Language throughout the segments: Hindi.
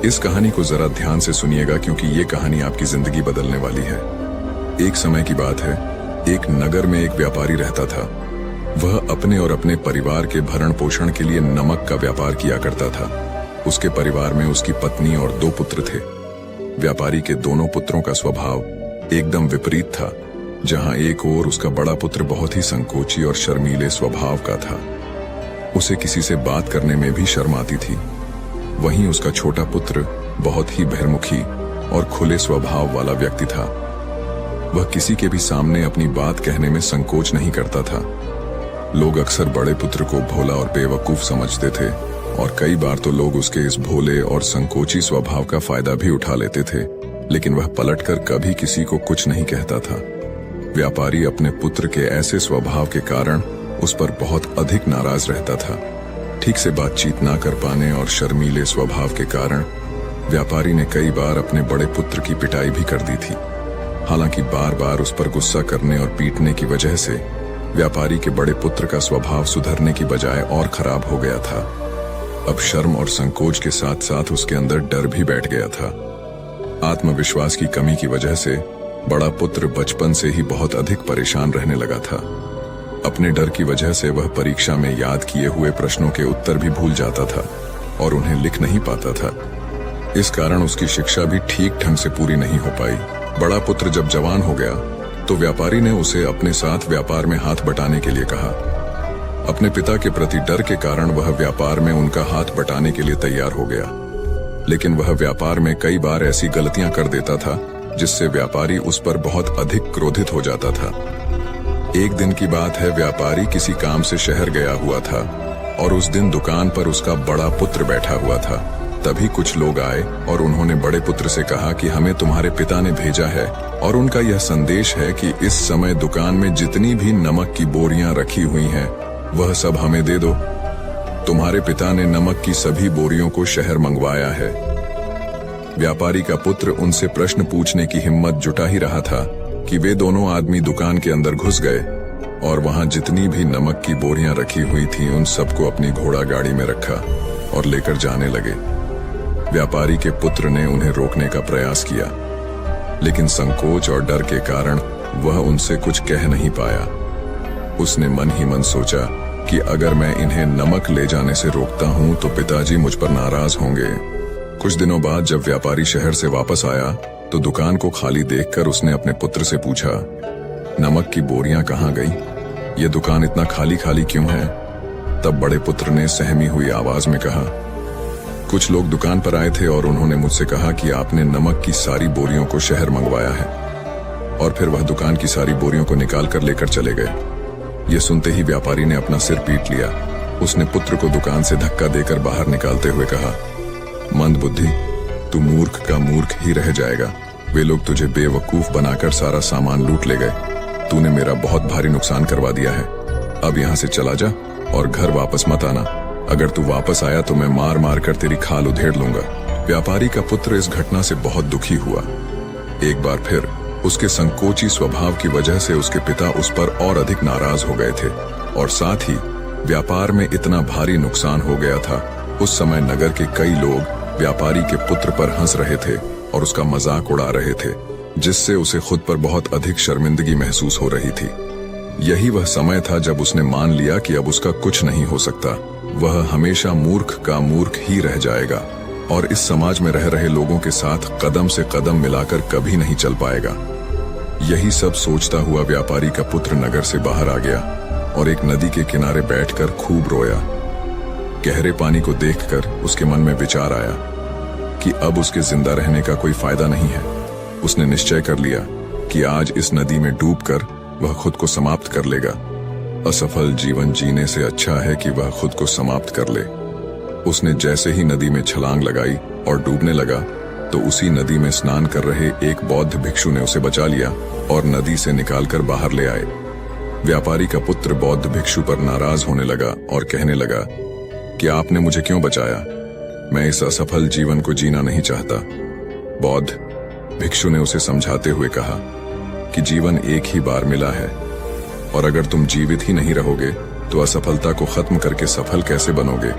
इस कहानी को जरा ध्यान से सुनिएगा क्योंकि ये कहानी आपकी जिंदगी बदलने वाली है। एक समय की बात है, एक नगर में एक व्यापारी रहता था। वह अपने और अपने परिवार के भरण पोषण के लिए नमक का व्यापार किया करता था। उसके परिवार में उसकी पत्नी और 2 पुत्र थे। व्यापारी के दोनों पुत्रों का स्वभाव एकदम विपरीत था। जहां एक ओर उसका बड़ा पुत्र बहुत ही संकोची और शर्मीले स्वभाव का था, उसे किसी से बात करने में भी शर्म आती थी। वहीं उसका छोटा पुत्र बहुत ही बहिर्मुखी और खुले स्वभाव वाला व्यक्ति था। वह किसी के भी सामने अपनी बात कहने में संकोच नहीं करता था। लोग अक्सर बड़े पुत्र को भोला और बेवकूफ समझते थे और कई बार तो लोग उसके इस भोले और संकोची स्वभाव का फायदा भी उठा लेते थे, लेकिन वह पलटकर कभी किसी को कुछ नहीं कहता था। व्यापारी अपने पुत्र के ऐसे स्वभाव के कारण उस पर बहुत अधिक नाराज रहता था। ठीक से बातचीत ना कर पाने और शर्मीले स्वभाव के कारण व्यापारी ने कई बार अपने बड़े पुत्र की पिटाई भी कर दी थी। हालांकि बार बार उस पर गुस्सा करने और पीटने की वजह से व्यापारी के बड़े पुत्र का स्वभाव सुधरने की बजाय और खराब हो गया था। अब शर्म और संकोच के साथ साथ उसके अंदर डर भी बैठ गया था। आत्मविश्वास की कमी की वजह से बड़ा पुत्र बचपन से ही बहुत अधिक परेशान रहने लगा था। अपने डर की वजह से वह परीक्षा में याद किए हुए प्रश्नों के उत्तर भी भूल जाता था और उन्हें लिख नहीं पाता था। इस कारण उसकी शिक्षा भी ठीक ढंग से पूरी नहीं हो पाई। बड़ा पुत्र जब जवान हो गया तो व्यापारी ने उसे अपने साथ व्यापार में हाथ बटाने के लिए कहा। अपने पिता के प्रति डर के कारण वह व्यापार में उनका हाथ बटाने के लिए तैयार हो गया, लेकिन वह व्यापार में कई बार ऐसी गलतियां कर देता था जिससे व्यापारी उस पर बहुत अधिक क्रोधित हो जाता था। एक दिन की बात है, व्यापारी किसी काम से शहर गया हुआ था और उस दिन दुकान पर उसका बड़ा पुत्र बैठा हुआ था। तभी कुछ लोग आए और उन्होंने बड़े पुत्र से कहा कि हमें तुम्हारे पिता ने भेजा है और उनका यह संदेश है कि इस समय दुकान में जितनी भी नमक की बोरियां रखी हुई हैं वह सब हमें दे दो। तुम्हारे पिता ने नमक की सभी बोरियों को शहर मंगवाया है। व्यापारी का पुत्र उनसे प्रश्न पूछने की हिम्मत जुटा ही रहा था कि वे दोनों आदमी दुकान के अंदर घुस गए और वहां जितनी भी नमक की बोरियां रखी हुई थीं उन सबको अपनी घोड़ा गाड़ी में रखा और लेकर जाने लगे। व्यापारी के पुत्र ने उन्हें रोकने का प्रयास किया, लेकिन संकोच और डर के कारण वह उनसे कुछ कह नहीं पाया। उसने मन ही मन सोचा कि अगर मैं इन्हें नमक ले जाने से रोकता हूं तो पिताजी मुझ पर नाराज होंगे। कुछ दिनों बाद जब व्यापारी शहर से वापस आया तो दुकान को खाली देखकर उसने अपने पुत्र से पूछा, नमक की बोरियां कहाँ गई? ये दुकान इतना खाली खाली क्यों है? तब बड़े पुत्र ने सहमी हुई आवाज में कहा, कुछ लोग दुकान पर आए थे और उन्होंने मुझसे कहा कि आपने नमक की सारी बोरियों को शहर मंगवाया है। और फिर वह दुकान की सारी बोरियों को निकाल कर लेकर चले गए। ये सुनते ही व्यापारी ने अपना सिर पीट लिया। उसने पुत्र को दुकान से धक्का देकर बाहर निकालते हुए कहा, मंदबुद्धि, तू मूर्ख का मूर्ख ही रह जाएगा। वे लोग तुझे बेवकूफ बनाकर सारा सामान लूट ले गए। तूने मेरा बहुत भारी नुकसान करवा दिया है। अब यहाँ से चला जा और घर वापस मत आना। अगर तू वापस आया तो मैं मार मार कर तेरी खाल उधेड़ लूंगा। व्यापारी का पुत्र इस घटना से बहुत दुखी हुआ। एक बार फिर उसके संकोची स्वभाव की वजह से उसके पिता उस पर और अधिक नाराज हो गए थे और साथ ही व्यापार में इतना भारी नुकसान हो गया था। उस समय नगर के कई लोग व्यापारी के पुत्र पर हंस रहे थे और उसका मजाक उड़ा रहे थे, जिससे उसे खुद पर बहुत अधिक शर्मिंदगी महसूस हो रही थी। यही वह समय था जब उसने मान लिया कि अब उसका कुछ नहीं हो सकता। वह हमेशा मूर्ख का मूर्ख ही रह जाएगा और इस समाज में रह रहे लोगों के साथ कदम से कदम मिलाकर कभी नहीं चल पाएगा। यही सब सोचता हुआ व्यापारी का पुत्र नगर से बाहर आ गया और एक नदी के किनारे बैठकर खूब रोया। गहरे पानी को देखकर उसके मन में विचार आया कि अब उसके जिंदा रहने का कोई फायदा नहीं है। उसने निश्चय कर लिया कि आज इस नदी में डूबकर वह खुद को समाप्त कर लेगा। असफल जीवन जीने से अच्छा है कि वह खुद को समाप्त कर ले। उसने जैसे ही नदी में छलांग लगाई और डूबने लगा तो उसी नदी में स्नान कर रहे एक बौद्ध भिक्षु ने उसे बचा लिया और नदी से निकालकर बाहर ले आए। व्यापारी का पुत्र बौद्ध भिक्षु पर नाराज होने लगा और कहने लगा कि आपने मुझे क्यों बचाया? मैं इस असफल जीवन को जीना नहीं चाहता। बौद्ध भिक्षु ने उसे समझाते हुए कहा कि जीवन एक ही बार मिला है और अगर तुम जीवित ही नहीं रहोगे तो असफलता को खत्म करके सफल कैसे बनोगे?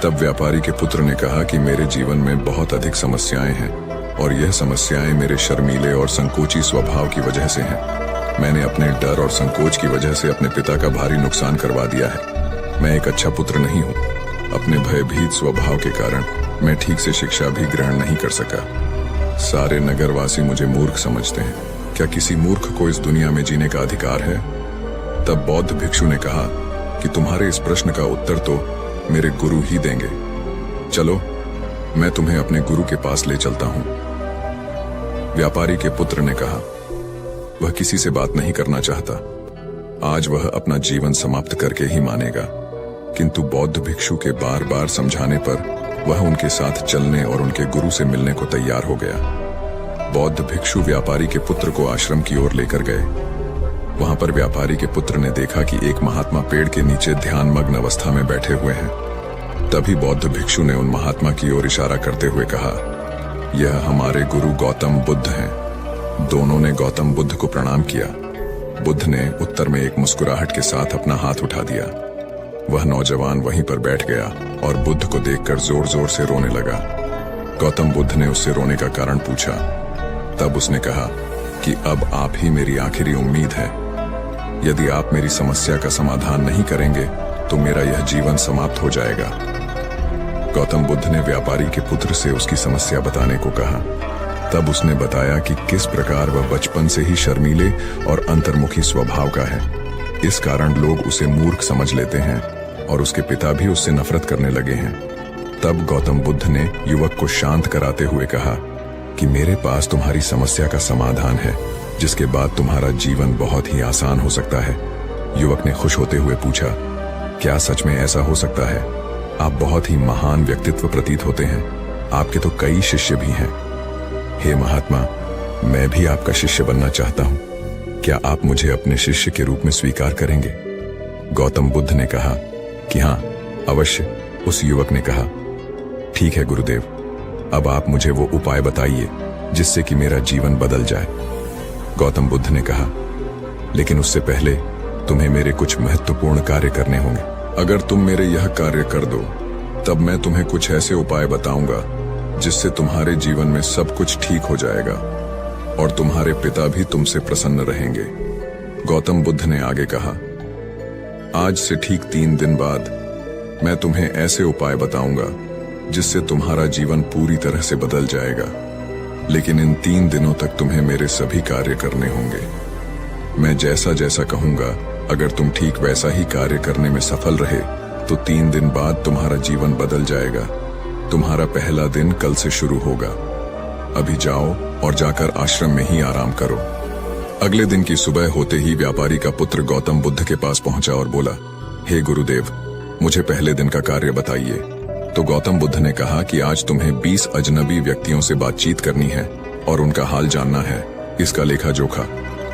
तब व्यापारी के पुत्र ने कहा कि मेरे जीवन में बहुत अधिक समस्याएं हैं और यह समस्याएं मेरे शर्मीले और संकोची स्वभाव की वजह से हैं। मैंने अपने डर और संकोच की वजह से अपने पिता का भारी नुकसान करवा दिया है। मैं एक अच्छा पुत्र नहीं हूँ। अपने भयभीत स्वभाव के कारण मैं ठीक से शिक्षा भी ग्रहण नहीं कर सका। सारे नगरवासी मुझे मूर्ख समझते हैं। क्या किसी मूर्ख को इस दुनिया में जीने का अधिकार है? तब बौद्ध भिक्षु ने कहा कि तुम्हारे इस प्रश्न का उत्तर तो मेरे गुरु ही देंगे। चलो, मैं तुम्हें अपने गुरु के पास ले चलता हूं। व्यापारी के पुत्र ने कहा। वह किसी से बात नहीं करना चाहता। आज वह अपना जीवन समाप्त करके ही मानेगा, किंतु बौद्ध भिक्षु के बार बार समझाने पर वह उनके साथ चलने और उनके गुरु से मिलने को तैयार हो गया। बौद्ध भिक्षु व्यापारी के पुत्र को आश्रम की ओर लेकर गए। वहां पर व्यापारी के पुत्र ने देखा कि एक महात्मा पेड़ के नीचे ध्यानमग्न अवस्था में बैठे हुए हैं। तभी बौद्ध भिक्षु ने उन महात्मा की ओर इशारा करते हुए कहा, यह हमारे गुरु गौतम बुद्ध हैं। दोनों ने गौतम बुद्ध को प्रणाम किया। बुद्ध ने उत्तर में एक मुस्कुराहट के साथ अपना हाथ उठा दिया। वह नौजवान वहीं पर बैठ गया और बुद्ध को देखकर जोर जोर से रोने लगा। गौतम बुद्ध ने उससे रोने का कारण पूछा। तब उसने कहा कि अब आप ही मेरी आखिरी उम्मीद है। यदि आप मेरी समस्या का समाधान नहीं करेंगे तो मेरा यह जीवन समाप्त हो जाएगा। गौतम बुद्ध ने व्यापारी के पुत्र से उसकी समस्या बताने को कहा। तब उसने बताया कि किस प्रकार वह बचपन से ही शर्मीले और अंतर्मुखी स्वभाव का है। इस कारण लोग उसे मूर्ख समझ लेते हैं और उसके पिता भी उससे नफरत करने लगे हैं। तब गौतम बुद्ध ने युवक को शांत कराते हुए कहा कि मेरे पास तुम्हारी समस्या का समाधान है, जिसके बाद तुम्हारा जीवन बहुत ही आसान हो सकता है। युवक ने खुश होते हुए पूछा, क्या सच में ऐसा हो सकता है? आप बहुत ही महान व्यक्तित्व प्रतीत होते हैं। आपके तो कई शिष्य भी हैं। हे महात्मा, मैं भी आपका शिष्य बनना चाहता हूँ। क्या आप मुझे अपने शिष्य के रूप में स्वीकार करेंगे? गौतम बुद्ध ने कहा कि हाँ, अवश्य। उस युवक ने कहा, ठीक है गुरुदेव, अब आप मुझे वो उपाय बताइए जिससे कि मेरा जीवन बदल जाए। गौतम बुद्ध ने कहा, लेकिन उससे पहले तुम्हें मेरे कुछ महत्वपूर्ण कार्य करने होंगे। अगर तुम मेरे यह कार्य कर दो, तब मैं तुम्हें कुछ ऐसे उपाय बताऊंगा जिससे तुम्हारे जीवन में सब कुछ ठीक हो जाएगा और तुम्हारे पिता भी तुमसे प्रसन्न रहेंगे। गौतम बुद्ध ने आगे कहा, आज से ठीक 3 दिन बाद मैं तुम्हें ऐसे उपाय बताऊंगा जिससे तुम्हारा जीवन पूरी तरह से बदल जाएगा। लेकिन इन 3 दिनों तक तुम्हें मेरे सभी कार्य करने होंगे। मैं जैसा जैसा कहूंगा, अगर तुम ठीक वैसा ही कार्य करने में सफल रहे तो 3 दिन बाद तुम्हारा जीवन बदल जाएगा। तुम्हारा पहला दिन कल से शुरू होगा। अभी जाओ और जाकर आश्रम में ही आराम करो। अगले दिन की सुबह होते ही व्यापारी का पुत्र गौतम बुद्ध के पास पहुंचा और बोला, हे गुरुदेव, मुझे पहले दिन का कार्य बताइए। तो गौतम बुद्ध ने कहा कि आज तुम्हें 20 अजनबी व्यक्तियों से बातचीत करनी है और उनका हाल जानना है। इसका लेखा जोखा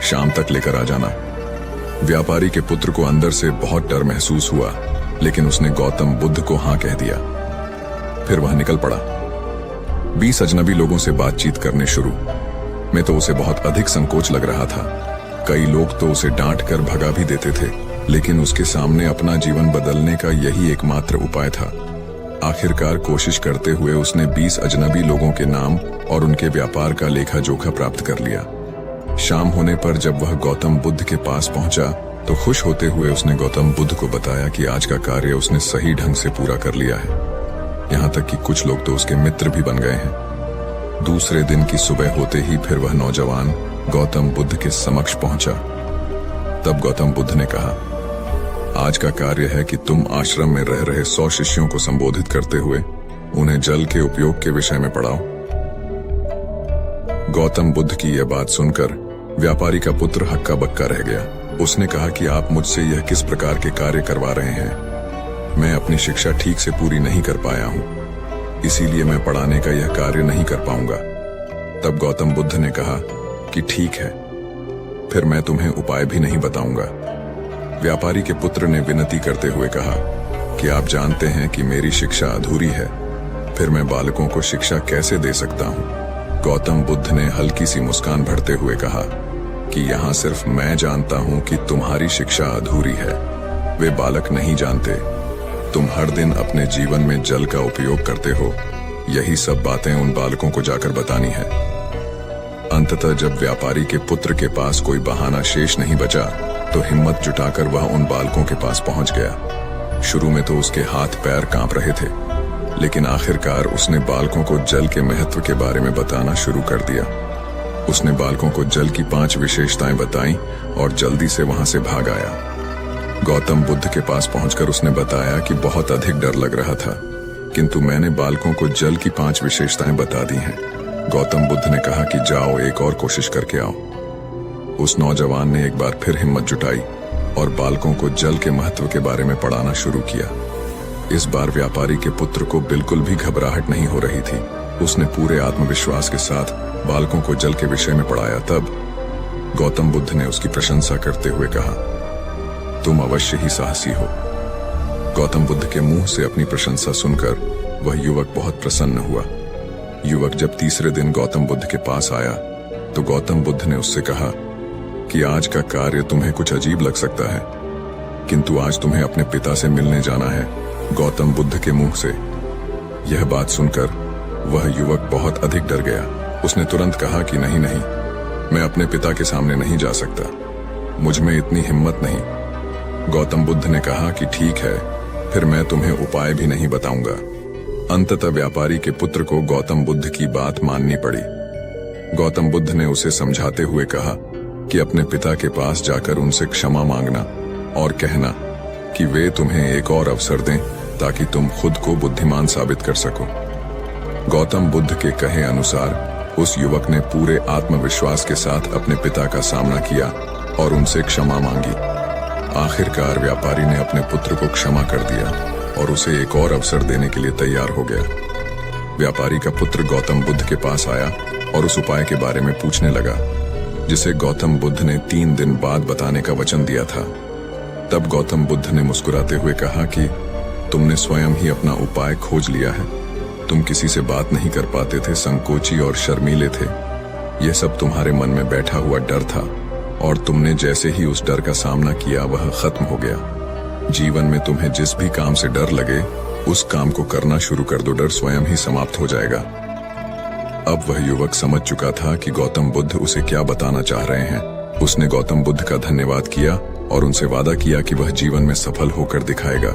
शाम तक लेकर आ जाना। व्यापारी के पुत्र को अंदर से बहुत डर महसूस हुआ, लेकिन उसने गौतम बुद्ध को हाँ कह दिया। फिर वह निकल पड़ा। 20 अजनबी लोगों से बातचीत करने शुरू में तो उसे बहुत अधिक संकोच लग रहा था। कई लोग तो उसे डांट कर भगा भी देते थे, लेकिन उसके सामने अपना जीवन बदलने का यही एकमात्र उपाय था। आखिरकार कोशिश करते हुए उसने 20 अजनबी लोगों के नाम और उनके व्यापार का लेखा जोखा प्राप्त कर लिया। शाम होने पर जब वह गौतम बुद्ध के पास पहुंचा तो खुश होते हुए उसने गौतम बुद्ध को बताया कि आज का कार्य उसने सही ढंग से पूरा कर लिया है। यहाँ तक कि कुछ लोग तो उसके मित्र भी बन गए हैं। दूसरे दिन की सुबह होते ही फिर वह नौजवान गौतम बुद्ध के समक्ष पहुंचा। तब गौतम बुद्ध ने कहा, आज का कार्य है कि तुम आश्रम में रह रहे 100 शिष्यों को संबोधित करते हुए उन्हें जल के उपयोग के विषय में पढ़ाओ। गौतम बुद्ध की यह बात सुनकर व्यापारी का पुत्र हक्का बक्का रह गया। उसने कहा कि आप मुझसे यह किस प्रकार के कार्य करवा रहे हैं? मैं अपनी शिक्षा ठीक से पूरी नहीं कर पाया हूं, इसीलिए मैं पढ़ाने का यह कार्य नहीं कर पाऊंगा। तब गौतम बुद्ध ने कहा कि ठीक है, फिर मैं तुम्हें उपाय भी नहीं बताऊंगा। व्यापारी के पुत्र ने विनती करते हुए कहा कि आप जानते हैं कि मेरी शिक्षा अधूरी है, फिर मैं बालकों को शिक्षा कैसे दे सकता हूं? गौतम बुद्ध ने हल्की सी मुस्कान भरते हुए कहा कि यहाँ सिर्फ मैं जानता हूं कि तुम्हारी शिक्षा अधूरी है, वे बालक नहीं जानते। तुम हर दिन अपने जीवन में जल का उपयोग करते हो, यही सब बातें उन बालकों को जाकर बतानी है। अंततः जब व्यापारी के पुत्र के पास कोई बहाना शेष नहीं बचा तो हिम्मत जुटाकर वह उन बालकों के पास पहुंच गया। शुरू में तो उसके हाथ पैर कांप रहे थे, लेकिन आखिरकार उसने बालकों को जल के महत्व के बारे में बताना शुरू कर दिया। उसने बालकों को जल की 5 विशेषताएं बताईं और जल्दी से वहां से भाग आया। गौतम बुद्ध के पास पहुंचकर उसने बताया कि बहुत अधिक डर लग रहा था, किंतु मैंने बालकों को जल की 5 विशेषताएं बता दी हैं। गौतम बुद्ध ने कहा कि जाओ, एक और कोशिश करके आओ। उस नौजवान ने एक बार फिर हिम्मत जुटाई और बालकों को जल के महत्व के बारे में पढ़ाना शुरू किया। इस बार व्यापारी के पुत्र को बिल्कुल भी घबराहट नहीं हो रही थी। उसने पूरे आत्मविश्वास के साथ बालकों को जल के विषय में पढ़ाया। तब गौतम बुद्ध ने उसकी प्रशंसा करते हुए कहा, तुम अवश्य ही साहसी हो। गौतम बुद्ध के मुंह से अपनी प्रशंसा सुनकर वह युवक बहुत प्रसन्न हुआ। युवक जब तीसरे दिन गौतम बुद्ध के पास आया तो गौतम बुद्ध ने उससे कहा कि आज का कार्य तुम्हें कुछ अजीब लग सकता है, किंतु आज तुम्हें अपने पिता से मिलने जाना है। गौतम बुद्ध के मुंह से यह बात सुनकर वह युवक बहुत अधिक डर गया। उसने तुरंत कहा कि नहीं, मैं अपने पिता के सामने नहीं जा सकता, मुझ में इतनी हिम्मत नहीं। गौतम बुद्ध ने कहा कि ठीक है, फिर मैं तुम्हें उपाय भी नहीं बताऊंगा। अंततः व्यापारी के पुत्र को गौतम बुद्ध की बात माननी पड़ी। गौतम बुद्ध ने उसे समझाते हुए कहा कि अपने पिता के पास जाकर उनसे क्षमा मांगना और कहना कि वे तुम्हें एक और अवसर दें ताकि तुम खुद को बुद्धिमान साबित कर सको। गौतम बुद्ध के कहे अनुसार उस युवक ने पूरे आत्मविश्वास के साथ अपने पिता का सामना किया और उनसे क्षमा मांगी। आखिरकार व्यापारी ने अपने पुत्र को क्षमा कर दिया और उसे एक और अवसर देने के लिए तैयार हो गया। व्यापारी का पुत्र गौतम बुद्ध के पास आया और उस उपाय के बारे में पूछने लगा जिसे गौतम बुद्ध ने 3 दिन बाद बताने का वचन दिया था। तब गौतम बुद्ध ने मुस्कुराते हुए कहा कि तुमने स्वयं ही अपना उपाय खोज लिया है। तुम किसी से बात नहीं कर पाते थे, संकोची और शर्मीले थे। यह सब तुम्हारे मन में बैठा हुआ डर था और तुमने जैसे ही उस डर का सामना किया वह खत्म हो गया। जीवन में तुम्हें जिस भी काम से डर लगे उस काम को करना शुरू कर दो, डर स्वयं ही समाप्त हो जाएगा। अब वह युवक समझ चुका था कि गौतम बुद्ध उसे क्या बताना चाह रहे हैं। उसने गौतम बुद्ध का धन्यवाद किया और उनसे वादा किया कि वह जीवन में सफल होकर दिखाएगा।